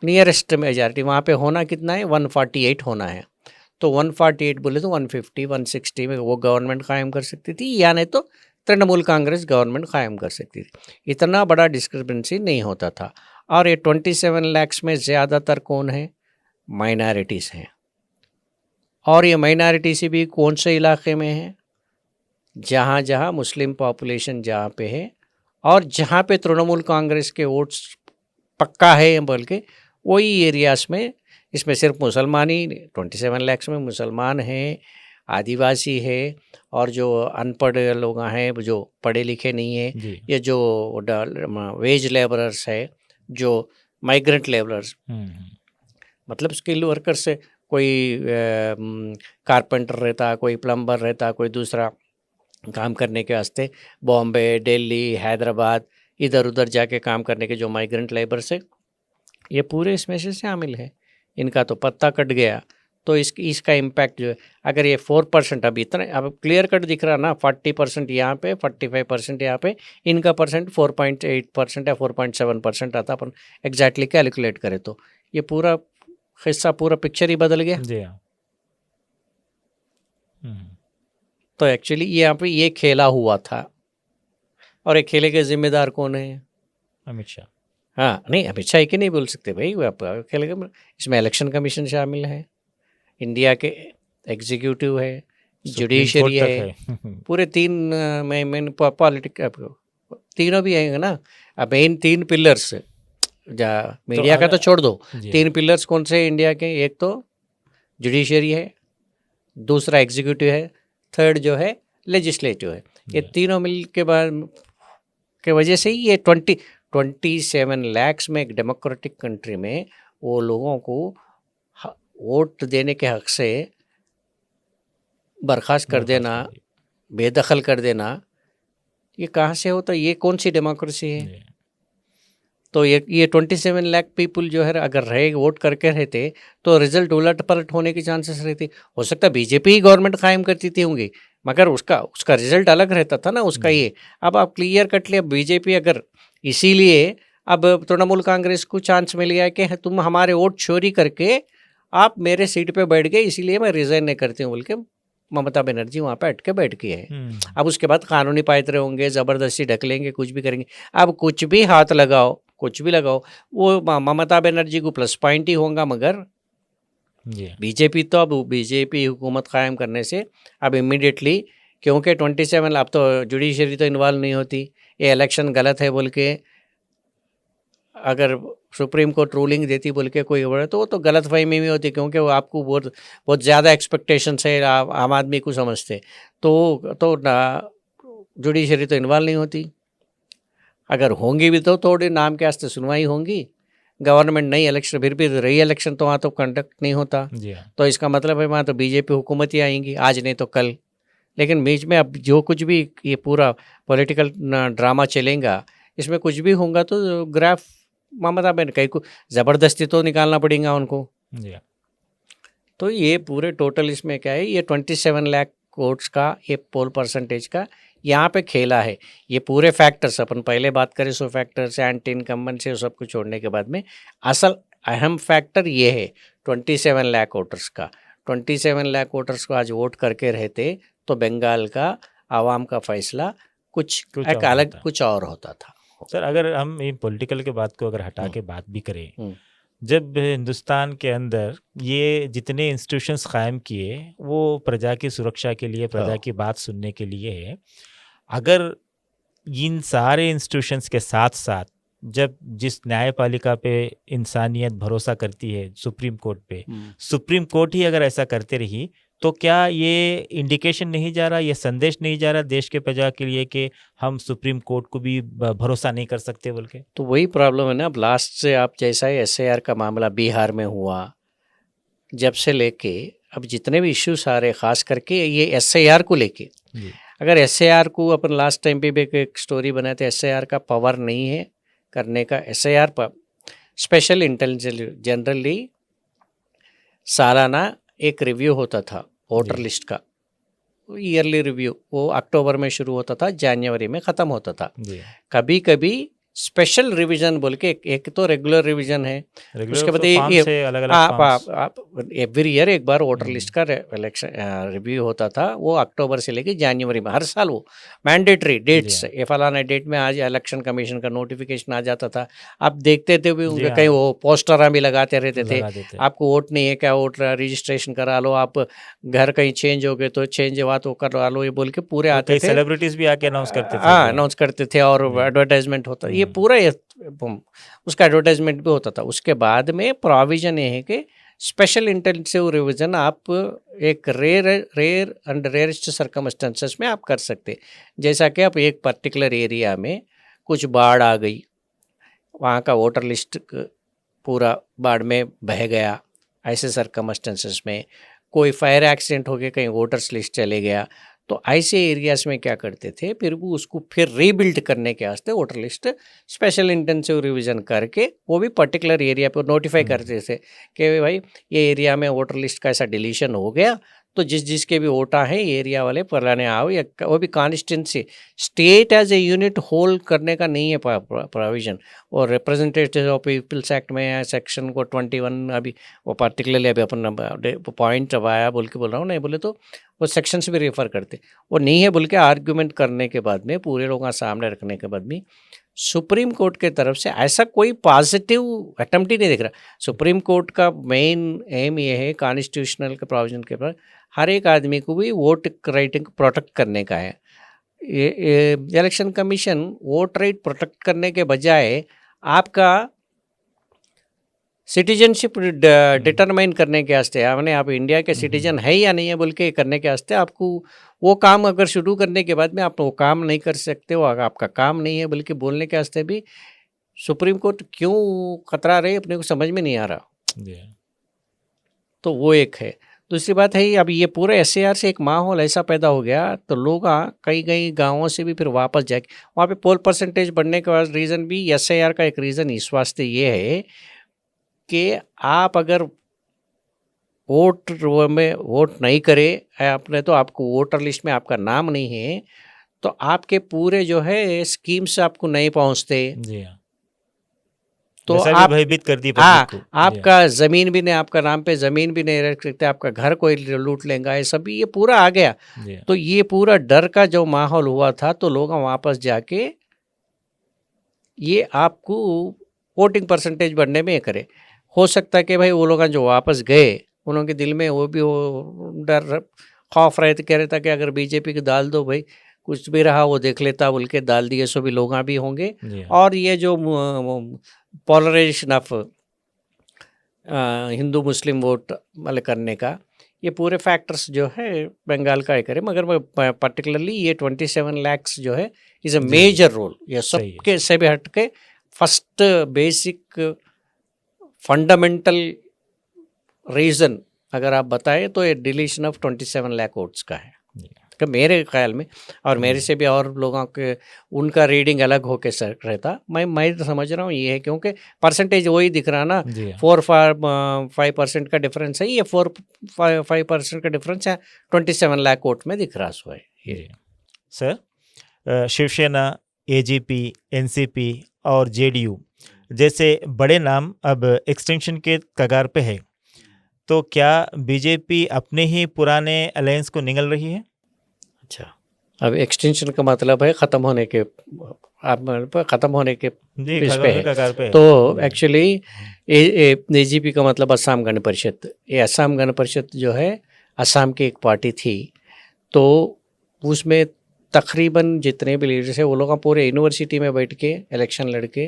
नियरेस्ट मेजॉरिटी वहाँ पे होना कितना है, 148 होना है। तो 148 बोले तो 150 160 में वो गवर्नमेंट कायम कर सकती थी, या नहीं तो तृणमूल कांग्रेस गवर्नमेंट कायम कर सकती थी। इतना बड़ा डिस्क्रिपेंसी नहीं होता था। और ये 27 लाख में ज़्यादातर कौन है, माइनॉरिटीज़ हैं। और ये माइनॉरिटी से भी कौन से इलाके में है, जहाँ जहाँ मुस्लिम पॉपुलेशन जहाँ पे है और जहाँ पे तृणमूल कांग्रेस के वोट्स पक्का है बोल के वही एरियाज़ में। इसमें सिर्फ मुसलमान ही 27 लाख में मुसलमान हैं, आदिवासी है, और जो अनपढ़ लोग हैं, जो पढ़े लिखे नहीं है, ये जो वेज लेबरर्स है, जो माइग्रेंट लेबरर्स, मतलब स्किल वर्कर से कोई कारपेंटर रहता, कोई प्लम्बर रहता, कोई दूसरा काम करने के वास्ते बॉम्बे, दिल्ली, हैदराबाद इधर उधर जाके काम करने के जो माइग्रेंट लेबर्स है, ये पूरे इसमें से शामिल है। इनका तो पत्ता कट गया। तो इसका इम्पैक्ट जो है, अगर ये 4% अब इतना अब क्लियर कट दिख रहा ना, 40% यहाँ पे, 45% यहाँ पे, इनका परसेंट 4.8% या 4.7% आता। अपन एग्जैक्टली कैलकुलेट करें तो ये पूरा हिस्सा, पूरा पिक्चर ही बदल गया। तो एक्चुअली यहाँ पे ये खेला हुआ था, और एक खेले के जिम्मेदार कौन है? अमित शाह। हाँ, नहीं अमित शाह के नहीं बोल सकते भाई, वो आप खेले के, इसमें इलेक्शन कमीशन शामिल है, इंडिया के एग्जीक्यूटिव है, जुडिशरी है, पूरे तीन मेन पॉलिटिक तीनों भी आएंगे ना। अब मेन 3 पिलर्स, मीडिया का तो छोड़ दो, 3 पिलर्स कौन से इंडिया के? एक तो जुडिशरी है, दूसरा एग्जीक्यूटिव है, थर्ड जो है लेजिस्लेटिव है। ये तीनों मिल के बाद के वजह से ही ये 27 lakhs में एक डेमोक्रेटिक कंट्री में वो लोगों को वोट देने के हक से बर्खास्त कर देना, बेदखल कर देना, ये कहाँ से होता? ये कौन सी डेमोक्रेसी है? तो ये 27 लाख पीपल जो है अगर रहे, वोट करके रहते तो रिजल्ट उलट पलट होने की चांसेस रहती। हो सकता है बीजेपी ही गवर्नमेंट कायम करती थी होंगी, मगर उसका रिजल्ट अलग रहता था ना उसका। ये अब आप क्लियर कट लिया बीजेपी, अगर इसीलिए अब तृणमूल कांग्रेस को चांस मिल गया कि तुम हमारे वोट चोरी करके आप मेरे सीट पे बैठ गए, इसीलिए मैं रिजाइन नहीं करती हूँ बोल के ममता बनर्जी वहाँ पे अटके बैठ गई है। अब उसके बाद कानूनी पायतरे होंगे, ज़बरदस्ती ढकलेंगे, कुछ भी करेंगे। अब कुछ भी हाथ लगाओ, कुछ भी लगाओ, वो ममता बनर्जी को प्लस पॉइंट ही होगा, मगर बीजेपी तो अब बीजेपी हुकूमत कायम करने से अब इमीडिएटली, क्योंकि 27 अब तो जुडिशरी तो इन्वॉल्व नहीं होती, ये इलेक्शन गलत है बोल के अगर सुप्रीम कोर्ट रूलिंग देती बोल के कोई हो, तो वो तो गलत फहमी में होती, क्योंकि वो आपको बहुत ज़्यादा एक्सपेक्टेशंस है आम आदमी को समझते, तो जुडिशरी तो इन्वॉल्व नहीं होती। अगर होंगी भी तो थोड़े नाम के वास्ते सुनवाई होंगी, गवर्नमेंट नहीं इलेक्शन, फिर भी री इलेक्शन तो वहाँ तो कंडक्ट नहीं होता। तो इसका मतलब है वहाँ तो बीजेपी हुकूमत ही आएंगी, आज नहीं तो कल। लेकिन बीच में अब जो कुछ भी ये पूरा पॉलिटिकल ड्रामा चलेगा, इसमें कुछ भी होगा तो ग्राफ ममता बहन कहीं को ज़बरदस्ती तो निकालना पड़ेगा उनको। तो ये पूरे टोटल इसमें क्या है, ये 27 लाख वोट्स का ये पोल परसेंटेज का यहाँ पे खेला है। ये पूरे फैक्टर्स अपन पहले बात करें, 100 फैक्टर्स एंटी इनकम्बेंट से सब कुछ छोड़ने के बाद में असल अहम फैक्टर ये है 27 लाख वोटर्स का। 27 लाख वोटर्स को आज वोट करके रहते तो बंगाल का आवाम का फैसला कुछ एक अलग कुछ और होता था। सर, अगर हम ये पॉलिटिकल के बात को अगर हटा के बात भी करें, जब हिंदुस्तान के अंदर ये जितने इंस्टीट्यूशंस कायम किए वो प्रजा की सुरक्षा के लिए, प्रजा की बात सुनने के लिए है। अगर इन सारे इंस्टीट्यूशंस के साथ साथ जब जिस न्यायपालिका पे इंसानियत भरोसा करती है, सुप्रीम कोर्ट पे, सुप्रीम कोर्ट ही अगर ऐसा करते रही, तो क्या ये इंडिकेशन नहीं जा रहा, ये संदेश नहीं जा रहा देश के प्रजा के लिए कि हम सुप्रीम कोर्ट को भी भरोसा नहीं कर सकते बोल के? तो वही प्रॉब्लम है ना। अब लास्ट से आप जैसा है SIR का मामला बिहार में हुआ, जब से लेके अब जितने भी इश्यूज आ रहे, खास करके ये SIR को लेके, अगर SIR को अपन लास्ट टाइम पे भी एक स्टोरी बनाए थे, SIR का पावर नहीं है करने का। SIR पर स्पेशल इंटेलिजेंस जनरली सालाना एक रिव्यू होता था वोटर लिस्ट का, ईयरली रिव्यू, वो अक्टूबर में शुरू होता था, जनवरी में ख़त्म होता था। कभी कभी स्पेशल रिवीजन बोल के एक तो रेगुलर रिवीजन है, उसके बाद एवरी ईयर एक बार वोटर लिस्ट का इलेक्शन रिव्यू होता था, वो अक्टूबर से लेके जनवरी में हर साल वो मैंडेटरी डेट्स, ये फलाना डेट में आज इलेक्शन कमीशन का नोटिफिकेशन आ जाता था। आप देखते थे भी उनके कहीं वो पोस्टर भी लगाते रहते थे, आपको वोट नहीं है क्या, वोट रजिस्ट्रेशन करा लो, आप घर कहीं चेंज हो गए तो चेंज हुआ तो करवा लो, ये बोल के पूरे आते थे। सेलिब्रिटीज भी आके अनाउंस करते थे, हाँ अनाउंस करते थे, और एडवर्टाइजमेंट होता, ये पूरा उसका एडवर्टाइजमेंट भी होता था। उसके बाद में प्रोविजन ये है कि स्पेशल इंटेंसिव रिवीजन आप एक रेयर एंड रेयरेस्ट सर्कमस्टेंसेस में आप कर सकते। जैसा कि आप एक पर्टिकुलर एरिया में कुछ बाढ़ आ गई, वहाँ का वोटर लिस्ट पूरा बाढ़ में बह गया, ऐसे सर्कमस्टेंसेस में कोई फायर एक्सीडेंट हो गया, कहीं वोटर्स लिस्ट चले गया, तो ऐसे एरियाज में क्या करते थे, फिर वो उसको फिर रीबिल्ड करने के वास्ते voter list special intensive revision करके वो भी पर्टिकुलर एरिया पे नोटिफाई करते थे कि भाई ये एरिया में वोटर लिस्ट का ऐसा डिलीशन हो गया, तो जिसके भी वोटा है एरिया वाले पुराने आओ, या वो भी constituency state as a unit hold करने का नहीं है प्रोविजन। और रिप्रेजेंटेटिव ऑफ पीपल्स एक्ट में सेक्शन को 21 अभी वो पर्टिकुलरली अभी अपन पॉइंट आया बोल के बोल रहा हूँ, नहीं बोले तो वो सेक्शंस भी रेफर करते, वो नहीं है बोल के आर्ग्यूमेंट करने के बाद में, पूरे लोगों का सामने रखने के बाद में सुप्रीम कोर्ट के तरफ से ऐसा कोई पॉजिटिव अटेम्प्ट ही नहीं दिख रहा। सुप्रीम कोर्ट का मेन एम ये है कॉन्स्टिट्यूशनल के प्रोविजन के पर हर एक आदमी को भी वोट राइट को प्रोटेक्ट करने का है। ये election commission vote right protect करने के बजाय आपका सिटीजनशिप डिटरमाइन करने के वास्ते, आपने आप इंडिया के सिटीजन है या नहीं है बोल के करने के वास्ते आपको वो काम अगर शुरू करने के बाद में आप वो काम नहीं कर सकते हो, आपका काम नहीं है बल्कि बोलने के वास्ते भी सुप्रीम कोर्ट क्यों कतरा रही अपने को समझ में नहीं आ रहा। तो वो एक है। दूसरी बात है अब ये पूरे SAR से एक माहौल ऐसा पैदा हो गया, तो लोग कई कई गांवों से भी फिर वापस जाके वहाँ पे पोल परसेंटेज बढ़ने का रीज़न भी SAR का एक रीज़न इस वास्ते ये है कि आप अगर वोट में वोट नहीं करे आपने, तो आपको वोटर लिस्ट में आपका नाम नहीं है, तो आपके पूरे जो है स्कीम्स आपको नहीं पहुंचते। जी हाँ। तो आप भयभीत कर दी पब्लिक को। आपका ज़मीन भी नहीं, आपका नाम पे ज़मीन भी नहीं रख सकते, आपका घर कोई लूट लेगा, ये सब ये पूरा आ गया। तो ये पूरा डर का जो माहौल हुआ था, तो लोग वापस जाके ये आपको वोटिंग परसेंटेज बढ़ने में करे। हो सकता है कि भाई वो लोग जो वापस गए उनके दिल में वो भी वो डर खौफ रहे थे, कह रहे था कि अगर बीजेपी को डाल दो भाई कुछ भी रहा वो देख लेता बोल के डाल दिए, सो भी लोग भी होंगे। और ये जो polarisation of Hindu Muslim vote वाले करने का, ये पूरे फैक्टर्स जो है बंगाल का करे, मगर पर्टिकुलरली ये 27 लाख जो है इज़ अ मेजर रोल। ये सबके से भी हट के फर्स्ट बेसिक फंडामेंटल रीज़न अगर आप बताएं तो ये डिलीशन ऑफ 27 लाख वोट्स का है कि मेरे ख्याल में, और मेरे से भी और लोगों के उनका रीडिंग अलग होके रहता। मैं समझ रहा हूँ ये है क्योंकि परसेंटेज वही दिख रहा ना, 4-5% का डिफरेंस है, ये 4-5% का डिफरेंस है 27 लाख वोट में दिख रहा है ये। सर, शिवसेना, AGP, NCP और JDU जैसे बड़े नाम अब एक्सटेंशन के कगार पे है, तो क्या बीजेपी अपने ही पुराने अलायंस को निगल रही है? अच्छा, अब एक्सटेंशन का मतलब है ख़त्म होने के, ख़त्म होने के इस पे है। तो एक्चुअली AGP का मतलब असम गण परिषद। ये असम गण परिषद जो है असम की एक पार्टी थी, तो उसमें तकरीबन जितने भी लीडर्स हैं वो लोग पूरे यूनिवर्सिटी में बैठ के इलेक्शन लड़के,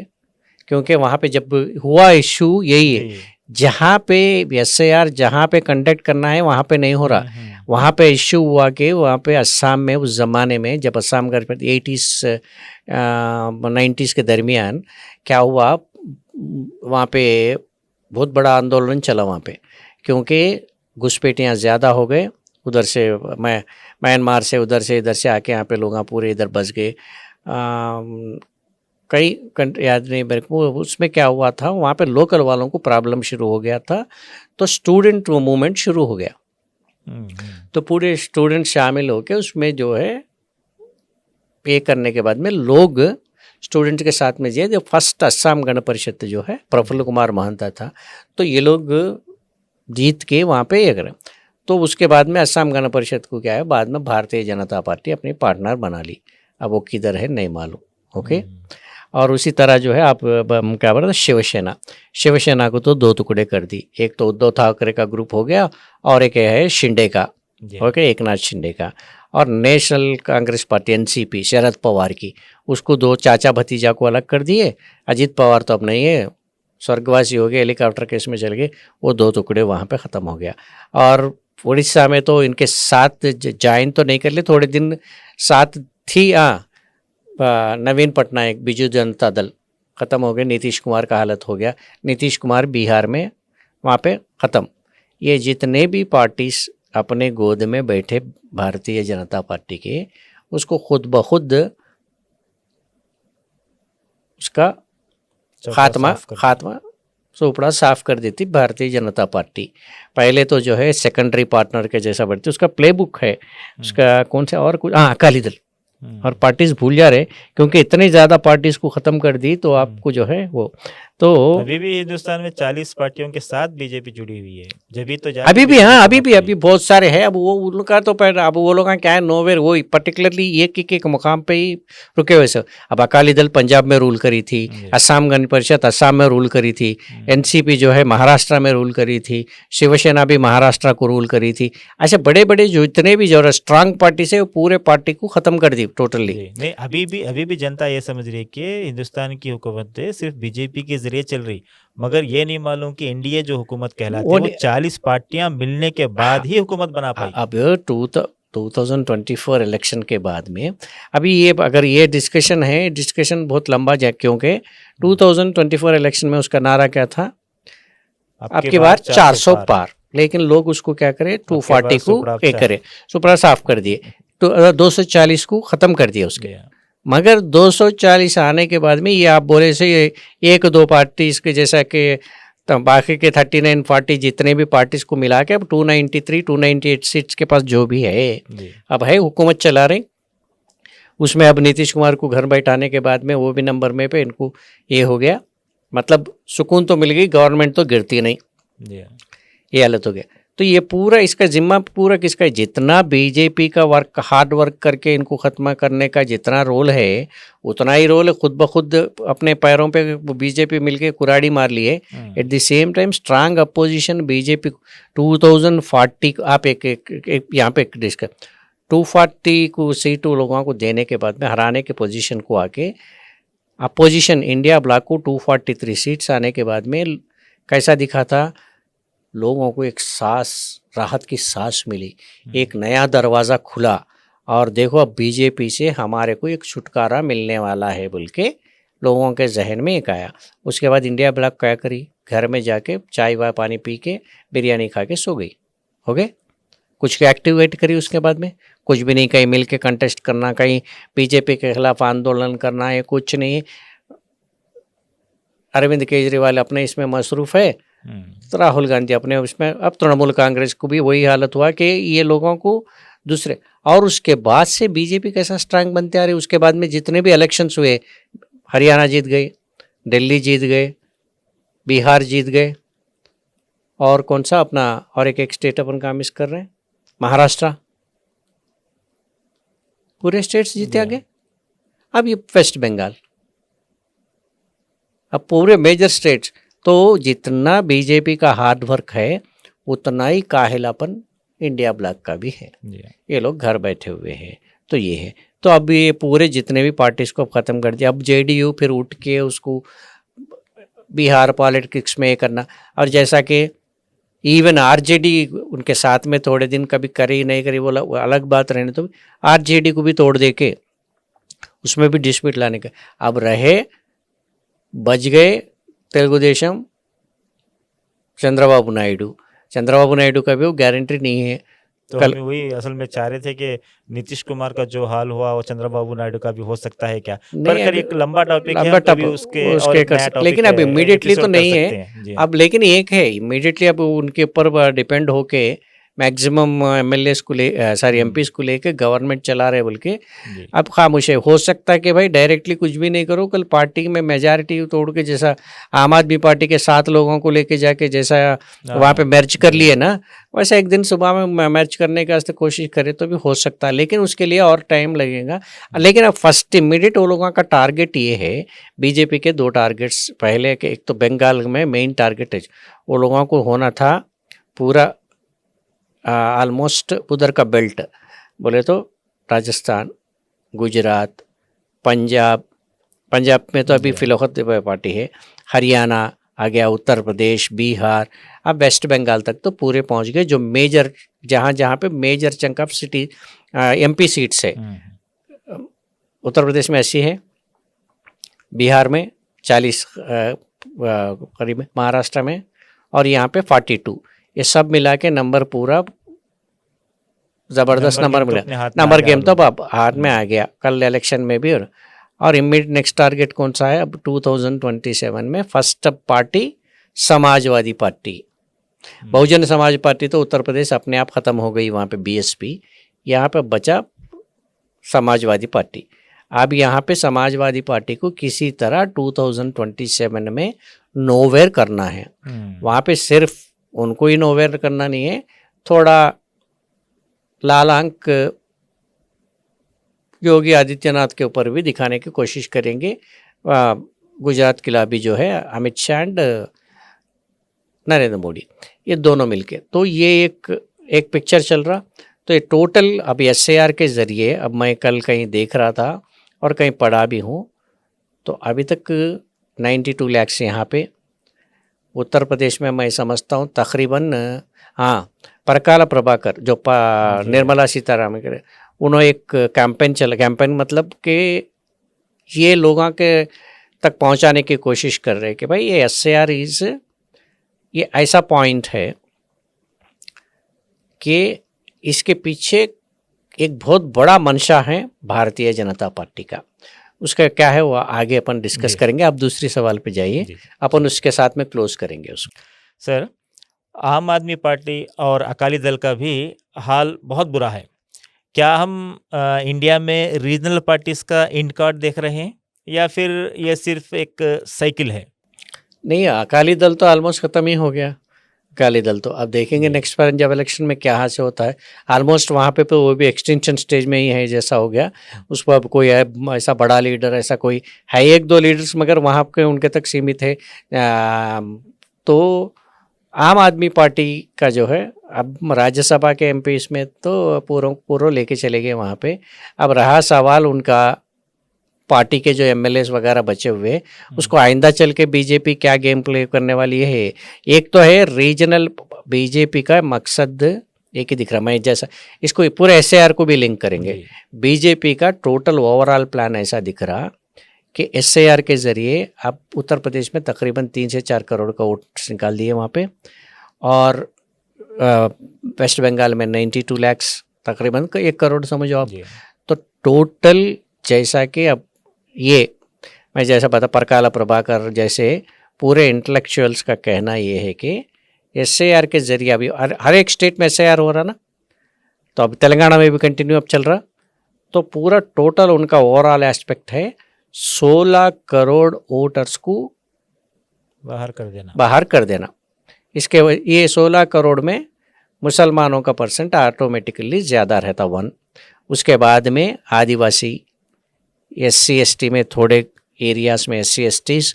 क्योंकि वहाँ पे जब हुआ इशू यही है, जहाँ पे SAR जहाँ पे कंडक्ट करना है वहाँ पे नहीं हो रहा। वहाँ पे इशू हुआ कि वहाँ पे असम में उस ज़माने में जब असम का 90s के दरमियान क्या हुआ, वहाँ पे बहुत बड़ा आंदोलन चला वहाँ पे, क्योंकि घुसपैठियाँ ज़्यादा हो गए। उधर से म्यांमार से उधर से इधर से आके यहाँ पे लोग पूरे इधर बस गए। कई याद नहीं मेरे को उसमें क्या हुआ था, वहाँ पे लोकल वालों को प्रॉब्लम शुरू हो गया था, तो स्टूडेंट मूवमेंट शुरू हो गया। तो पूरे स्टूडेंट शामिल होके उसमें जो है पे करने के बाद में लोग स्टूडेंट के साथ में जो फर्स्ट असम गण परिषद जो है प्रफुल्ल कुमार महंता था, तो ये लोग जीत के वहाँ पे ये करें। तो उसके बाद में असम गण परिषद को क्या है, बाद में भारतीय जनता पार्टी अपनी पार्टनर बना ली। अब वो किधर है नहीं मालूम। ओके। और उसी तरह जो है आप क्या बोला, शिवसेना को तो 2 टुकड़े कर दी। एक तो उद्धव ठाकरे का ग्रुप हो गया और एक है शिंदे का, ओके, एकनाथ शिंदे का। और national Congress party NCP Sharad Pawar की, उसको 2 चाचा भतीजा को अलग कर दिए। अजीत पवार तो अब नहीं है, स्वर्गवासी हो गए, हेलीकॉप्टर केस में चल गए, वो 2 टुकड़े वहाँ पे ख़त्म हो गया। और उड़ीसा में तो इनके साथ ज्वाइन तो नहीं कर ले, थोड़े दिन साथ थी। नवीन पटनायक, बीजू जनता दल ख़त्म हो गए, नीतीश कुमार का हालत हो गया, नीतीश कुमार बिहार में वहाँ पे ख़त्म। ये जितने भी पार्टीज अपने गोद में बैठे भारतीय जनता पार्टी के, उसको खुद ब खुद उसका खात्मा चोपड़ा साफ कर देती भारतीय जनता पार्टी। पहले तो जो है सेकेंडरी पार्टनर के जैसा बढ़ती, उसका प्लेबुक है, उसका कौन सा और कुछ, अकाली दल। और पार्टीज भूल जा रहे, क्योंकि इतनी ज़्यादा पार्टीज को ख़त्म कर दी तो आपको जो है वो तो अभी भी हिंदुस्तान में 40 पार्टियों के साथ बीजेपी जुड़ी हुई है, जब तो अभी भी, हाँ अभी बहुत सारे हैं। अब वो उनका तो अब वो लोग क्या है, नोवेर वो पर्टिकुलरली एक मुकाम पे ही रुके हुए सब। अब अकाली दल पंजाब में रूल करी थी, असम गण परिषद असम में रूल करी थी, एनसीपी जो है महाराष्ट्र में रूल करी थी, शिवसेना भी महाराष्ट्र को रूल करी थी। ऐसे बड़े बड़े जो इतने भी जो स्ट्रांग पार्टी से पूरे पार्टी को खत्म कर दी टोटली। नहीं, अभी भी जनता ये समझ रही है कि हिंदुस्तान की हुकूमत सिर्फ बीजेपी के जरिए चल रही, मगर ये नहीं मालूम कि एनडीए जो हुकूमत कहलाती है वो 40 पार्टियां मिलने के बाद ही हुकूमत बना पाई। अब 2024 इलेक्शन के बाद में अभी ये अगर ये डिस्कशन बहुत लंबा जाए, क्योंकि 2024 इलेक्शन में उसका नारा क्या था, आपकी बार 400 पार, लेकिन लोग उसको क्या करे 240 को क्या करे, सुपड़ा साफ कर दिए, तो 240 को खत्म कर दिया उसके। मगर 240 आने के बाद में ये आप बोले से एक दो पार्टी इसके जैसा कि बाकी के 39-40 जितने भी पार्टीज को मिला के अब 293-298 सीट्स के पास जो भी है अब है, हुकूमत चला रहे। उसमें अब नीतीश कुमार को घर बैठाने के बाद में वो भी नंबर में पे इनको ये हो गया, मतलब सुकून तो मिल गई, गवर्नमेंट तो गिरती नहीं, ये हालत हो गया। तो ये पूरा इसका जिम्मा पूरा किसका है, जितना बीजेपी का हार्ड वर्क करके इनको खत्म करने का जितना रोल है उतना ही रोल खुद ब खुद अपने पैरों पे बीजेपी मिलके कुराड़ी मार ली है। At the same time strong opposition BJP 2040 आप एक यहाँ पे डिस्कस 240 को सीट लोगों को देने के बाद में हराने के पोजीशन को आके अपोजिशन इंडिया ब्लॉक को 243 सीट्स आने के बाद में कैसा दिखा था, लोगों को एक राहत की सांस मिली, एक नया दरवाज़ा खुला और देखो अब बीजेपी से हमारे को एक छुटकारा मिलने वाला है बोल के लोगों के जहन में एक आया। उसके बाद इंडिया ब्लॉक क्या करी, घर में जाके चाय वाय पानी पी के बिरयानी खा के सो गई, हो गए, कुछ एक्टिवेट करी उसके बाद में कुछ भी नहीं, कहीं मिल के कंटेस्ट करना, कहीं बीजेपी के खिलाफ आंदोलन करना है, कुछ नहीं। अरविंद केजरीवाल अपने इसमें मसरूफ़ है, तो राहुल गांधी अपने उसमें, अब तृणमूल कांग्रेस को भी वही हालत हुआ कि ये लोगों को दूसरे। और उसके बाद से बीजेपी कैसा स्ट्रांग बनते आ रही, उसके बाद में जितने भी इलेक्शंस हुए, हरियाणा जीत गए, दिल्ली जीत गए, बिहार जीत गए, और कौन सा अपना और एक स्टेट अपन का मिस कर रहे हैं, महाराष्ट्र, पूरे स्टेट्स जीते आगे। अब ये वेस्ट बंगाल, अब पूरे मेजर स्टेट्स। तो जितना बीजेपी का हार्ड वर्क है उतना ही काहिलापन इंडिया ब्लॉक का भी है। ये लोग घर बैठे हुए हैं, तो ये है। तो अब ये पूरे जितने भी पार्टीज को ख़त्म कर दिया, अब जेडीयू फिर उठ के उसको बिहार पॉलिटिक्स में करना, और जैसा कि इवन आरजेडी उनके साथ में थोड़े दिन कभी करी नहीं करी वो अलग बात रहने, तो आरजेडी को भी तोड़ दे के उसमें भी डिस्प्यूट लाने का। अब रहे बच गए तेलुगुदेशम, चंद्रबाबू नायडू का भी वो गारंटी नहीं है। तो हम वही असल में चाह रहे थे कि नीतीश कुमार का जो हाल हुआ वो चंद्रबाबू नायडू का भी हो सकता है क्या, पर एक लंबा टॉपिक है, कभी उसके कर, लेकिन अब इमीडिएटली तो नहीं है अब, लेकिन एक है इमीडिएटली अब उनके ऊपर डिपेंड होके मैक्सिमम एमएलएस को सारी एमपीज को लेके गवर्नमेंट चला रहे बोल के अब खामोश है। हो सकता है कि भाई डायरेक्टली कुछ भी नहीं करो, कल पार्टी में मेजॉरिटी तोड़ के, जैसा आम आदमी पार्टी के 7 लोगों को लेके जाके जैसा वहाँ पे मर्ज कर लिए ना, वैसा एक दिन सुबह में मर्ज करने का कोशिश करे तो भी हो सकता है, लेकिन उसके लिए और टाइम लगेगा। लेकिन अब फर्स्ट इमीडिएट वो लोगों का टारगेट ये है, बीजेपी के 2 टारगेट्स पहले के, एक तो बंगाल में मेन टारगेट है वो लोगों को होना था पूरा ऑलमोस्ट उधर का बेल्ट, बोले तो राजस्थान, गुजरात, पंजाब में तो अभी फिलहाल पार्टी है, हरियाणा आ गया, उत्तर प्रदेश, बिहार, अब वेस्ट बंगाल तक तो पूरे पहुंच गए, जो मेजर जहाँ पे major chunk of city MP seats है। उत्तर प्रदेश में 80 है, बिहार में 40 करीब, महाराष्ट्र में, और यहाँ पे 42, ये सब मिला के नंबर पूरा ज़बरदस्त नंबर मिला। नंबर गेम तो अब हाथ में आ गया कल इलेक्शन में भी। और इमीडिएट नेक्स्ट टारगेट कौन सा है अब 2027 में, first party Samajwadi party, Bahujan Samaj party तो उत्तर प्रदेश अपने आप ख़त्म हो गई, वहाँ पे बीएसपी, यहाँ पे बचा समाजवादी पार्टी। अब यहाँ पे समाजवादी पार्टी को किसी तरह 2027 में नोवेयर करना है। वहाँ पे सिर्फ उनको ही नोवेयर करना नहीं है, थोड़ा लाल अंक योगी आदित्यनाथ के ऊपर भी दिखाने की कोशिश करेंगे गुजरात के लाबी जो है अमित शाह एंड नरेंद्र मोदी, ये दोनों मिलके। तो ये एक पिक्चर चल रहा। तो ये टोटल अब SAR के ज़रिए, अब मैं कल कहीं देख रहा था और कहीं पढ़ा भी हूँ, तो अभी तक 92 लाख यहाँ पे उत्तर प्रदेश में मैं समझता हूँ तकरीबन, हाँ, परकाला प्रभाकर जो निर्मला सीतारामन के, उन्होंने एक कैंपेन मतलब कि ये लोगों के तक पहुंचाने की कोशिश कर रहे हैं कि भाई ये SAR ये ऐसा पॉइंट है कि इसके पीछे एक बहुत बड़ा मंशा है भारतीय जनता पार्टी का। उसका क्या है वो आगे अपन डिस्कस करेंगे। आप दूसरी सवाल पे जाइए, अपन उसके साथ में क्लोज करेंगे उसको। सर, आम आदमी पार्टी और अकाली दल का भी हाल बहुत बुरा है। क्या हम इंडिया में रीजनल पार्टीज का एंड कार्ड देख रहे हैं या फिर ये सिर्फ एक साइकिल है? नहीं, अकाली दल तो ऑलमोस्ट ख़त्म ही हो गया। अकाली दल तो अब देखेंगे नेक्स्ट पंजाब इलेक्शन में क्या हासिल होता है। ऑलमोस्ट वहाँ पे वो भी एक्सटेंशन स्टेज में ही है जैसा हो गया। उस पर अब कोई ऐसा बड़ा लीडर ऐसा कोई है, 1-2 लीडर्स मगर वहाँ के उनके तक सीमित है। तो आम आदमी पार्टी का जो है अब राज्यसभा के MP इसमें तो पूरा लेके चले गए वहाँ पे। अब रहा सवाल उनका पार्टी के जो MLAs वगैरह बचे हुए, उसको आइंदा चल के बीजेपी क्या गेम प्ले करने वाली है। एक तो है रीजनल बीजेपी का मकसद एक ही दिख रहा, मैं जैसा इसको पूरे SAR को भी लिंक करेंगे। बीजेपी का टोटल ओवरऑल प्लान ऐसा दिख रहा कि SAR के ज़रिए आप उत्तर प्रदेश में तकरीबन 3 से 4 करोड़ का वोट निकाल दिए वहाँ पे, और वेस्ट बंगाल में 92 लाख तकरीबन 1 करोड़ समझो आप। तो टोटल जैसा कि अब ये मैं जैसा बता परकाला प्रभाकर जैसे पूरे इंटेलेक्चुअल्स का कहना ये है कि SAR के ज़रिए अभी हर एक स्टेट में SAR हो रहा ना, तो अब तेलंगाना में भी कंटिन्यू अब चल रहा। तो पूरा टोटल उनका ओवरऑल एस्पेक्ट है 16 करोड़ वोटर्स को बाहर कर देना। इसके ये 16 करोड़ में मुसलमानों का परसेंट ऑटोमेटिकली ज़्यादा रहता 1। उसके बाद में आदिवासी, SC ST में थोड़े एरियाज़ में SC STs,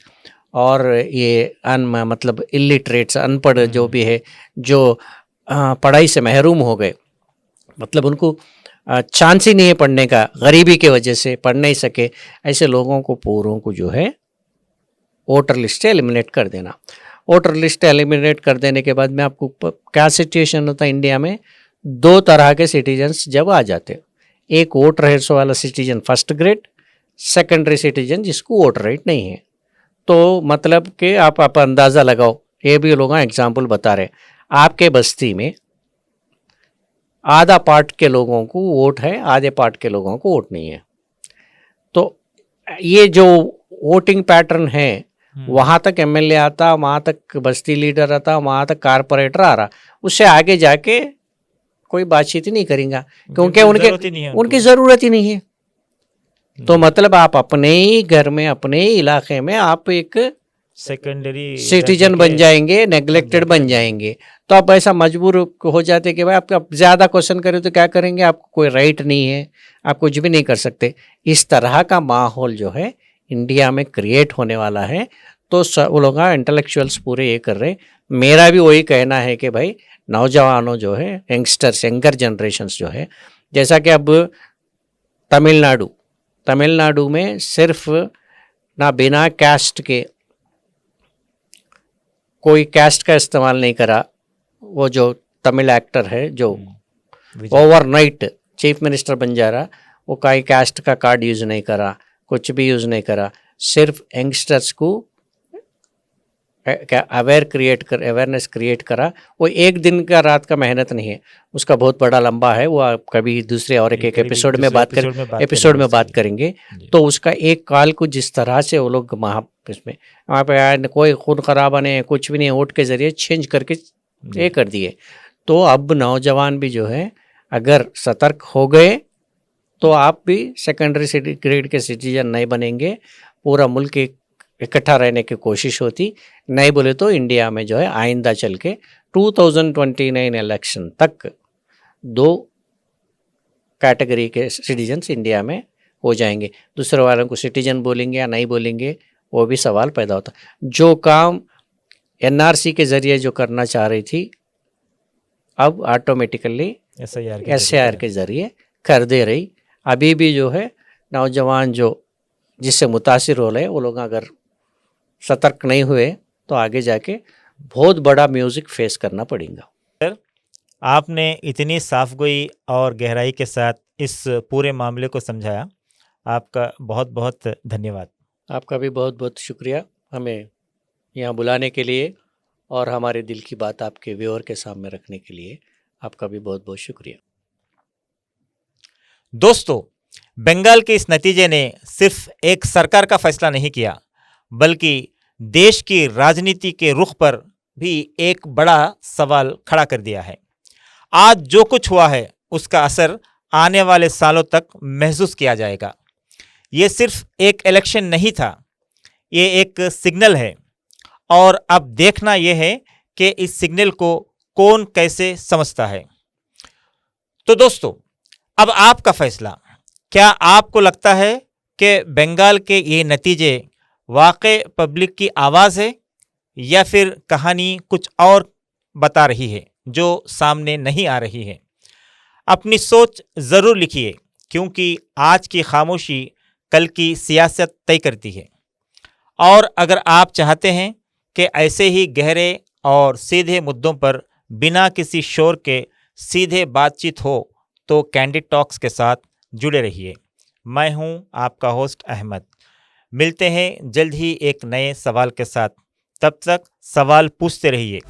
और ये मतलब इलिटरेट्स अनपढ़ जो भी है, जो पढ़ाई से महरूम हो गए, मतलब उनको चांस ही नहीं है पढ़ने का, गरीबी की वजह से पढ़ नहीं सके, ऐसे लोगों को पूरों को जो है वोटर लिस्ट से एलिमिनेट कर देना। वोटर लिस्ट एलिमिनेट कर देने के बाद में आपको क्या सिचुएशन होता है इंडिया में, 2 तरह के सिटीजन्स जब आ जाते हैं। एक वोट राइट्स वाला citizen first grade, secondary citizen जिसको वोट राइट नहीं है। तो मतलब कि आप अंदाज़ा लगाओ, ये भी लोग एग्जाम्पल बता रहे, आपके बस्ती में आधा पार्ट के लोगों को वोट है, आधे पार्ट के लोगों को वोट नहीं है। तो ये जो वोटिंग पैटर्न है, वहाँ तक MLA आता, वहाँ तक बस्ती लीडर आता, वहाँ तक कारपोरेटर आ रहा, उससे आगे जाके कोई बातचीत ही नहीं करेंगा क्योंकि उनकी ज़रूरत ही नहीं है। तो मतलब आप अपने ही घर में, अपने ही इलाके में आप एक सेकेंडरी सिटीजन बन जाएंगे, नेग्लेक्टेड बन जाएंगे। तो आप ऐसा मजबूर हो जाते कि भाई आपका ज़्यादा क्वेश्चन करें तो क्या करेंगे, आपको कोई राइट नहीं है, आप कुछ भी नहीं कर सकते। इस तरह का माहौल जो है इंडिया में क्रिएट होने वाला है। तो वो लोग इंटेलेक्चुअल्स पूरे ये कर रहे। मेरा भी वही कहना है कि भाई नौजवानों जो है, यंगस्टर्स, यंगर जनरेशन्स जो है, जैसा कि अब तमिलनाडु में सिर्फ ना बिना कास्ट के, कोई कास्ट का इस्तेमाल नहीं करा, वो जो तमिल एक्टर है जो ओवरनाइट चीफ मिनिस्टर बन जा रहा, वो कोई कास्ट का कार्ड यूज़ नहीं करा, कुछ भी यूज़ नहीं करा, सिर्फ यंगस्टर्स को अवेयरनेस क्रिएट करा। वो एक दिन का रात का मेहनत नहीं है, उसका बहुत बड़ा लंबा है। वो आप कभी दूसरे और एक एपिसोड में बात करेंगे। तो उसका एक काल को जिस तरह से वो लोग वहाँ पे कोई खून खराबा नहीं, कुछ भी नहीं, वोट के ज़रिए चेंज करके ये कर दिए। तो अब नौजवान भी जो है अगर सतर्क हो गए तो आप भी सेकेंडरी ग्रेड के सिटीजन नहीं बनेंगे, पूरा मुल्क इकट्ठा रहने की कोशिश होती। नहीं बोले तो इंडिया में जो है आइंदा चल के 2029 इलेक्शन तक 2 कैटेगरी के सिटीजन्स इंडिया में हो जाएंगे। दूसरे वालों को सिटीजन बोलेंगे या नहीं बोलेंगे, वो भी सवाल पैदा होता। जो काम एनआरसी के ज़रिए जो करना चाह रही थी, अब ऑटोमेटिकली एसआईआर के ज़रिए कर दे रही। अभी भी जो है नौजवान जो जिससे मुतासिर हो रहे, वो लोग अगर सतर्क नहीं हुए तो आगे जाके बहुत बड़ा म्यूज़िक फेस करना पड़ेगा। आपने इतनी साफगोई और गहराई के साथ इस पूरे मामले को समझाया, आपका बहुत बहुत धन्यवाद। आपका भी बहुत बहुत शुक्रिया हमें यहाँ बुलाने के लिए और हमारे दिल की बात आपके व्यूअर के सामने रखने के लिए। आपका भी बहुत बहुत शुक्रिया। दोस्तों, बंगाल के इस नतीजे ने सिर्फ एक सरकार का फैसला नहीं किया, बल्कि देश की राजनीति के रुख पर भी एक बड़ा सवाल खड़ा कर दिया है। आज जो कुछ हुआ है उसका असर आने वाले सालों तक महसूस किया जाएगा। ये सिर्फ एक इलेक्शन नहीं था, ये एक सिग्नल है, और अब देखना यह है कि इस सिग्नल को कौन कैसे समझता है। तो दोस्तों, अब आपका फैसला। क्या आपको लगता है कि बंगाल के ये नतीजे वाकई पब्लिक की आवाज़ है, या फिर कहानी कुछ और बता रही है जो सामने नहीं आ रही है? अपनी सोच ज़रूर लिखिए, क्योंकि आज की खामोशी कल की सियासत तय करती है। और अगर आप चाहते हैं कि ऐसे ही गहरे और सीधे मुद्दों पर बिना किसी शोर के सीधे बातचीत हो, तो कैंडिड टॉक्स के साथ जुड़े रहिए। मैं हूं आपका होस्ट अहमद। मिलते हैं जल्द ही एक नए सवाल के साथ। तब तक सवाल पूछते रहिए।